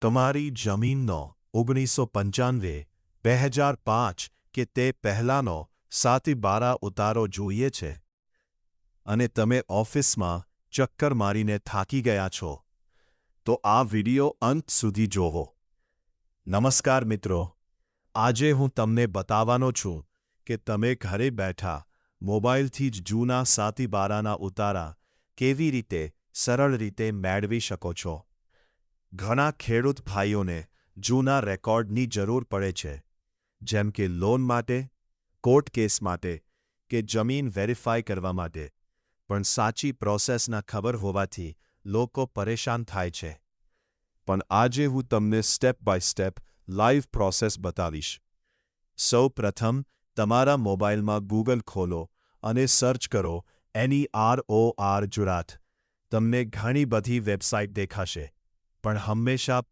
તમારી જમીનનો 1995, 2005 કે તે પહેલાંનો 7/12 ઉતારો જોઈએ છે અને તમે ઓફિસમાં ચક્કર મારીને થાકી ગયા છો, તો આ વિડિયો અંત સુધી જોવો. નમસ્કાર મિત્રો, આજે હું તમને બતાવવાનો છું કે તમે ઘરે બેઠા મોબાઈલથી જ જૂના 7/12ના ઉતારા કેવી રીતે સરળ રીતે મેળવી શકો છો. ઘણા ખેડૂત ભાઈઓને જૂના રેકોર્ડની જરૂર પડે છે, જેમ કે લોન માટે, કોર્ટ કેસ માટે કે જમીન વેરીફાઈ કરવા માટે, પણ સાચી પ્રોસેસ ન ખબર હોવાથી લોકો પરેશાન થાય છે. પણ આજે હું તમને step by step live process બતાવીશ. સૌ પ્રથમ તમારા મોબાઈલમાં ગૂગલ ખોલો અને સર્ચ કરો NEROR. તમને ઘણી બધી વેબસાઇટ દેખાશે, પણ હંમેશા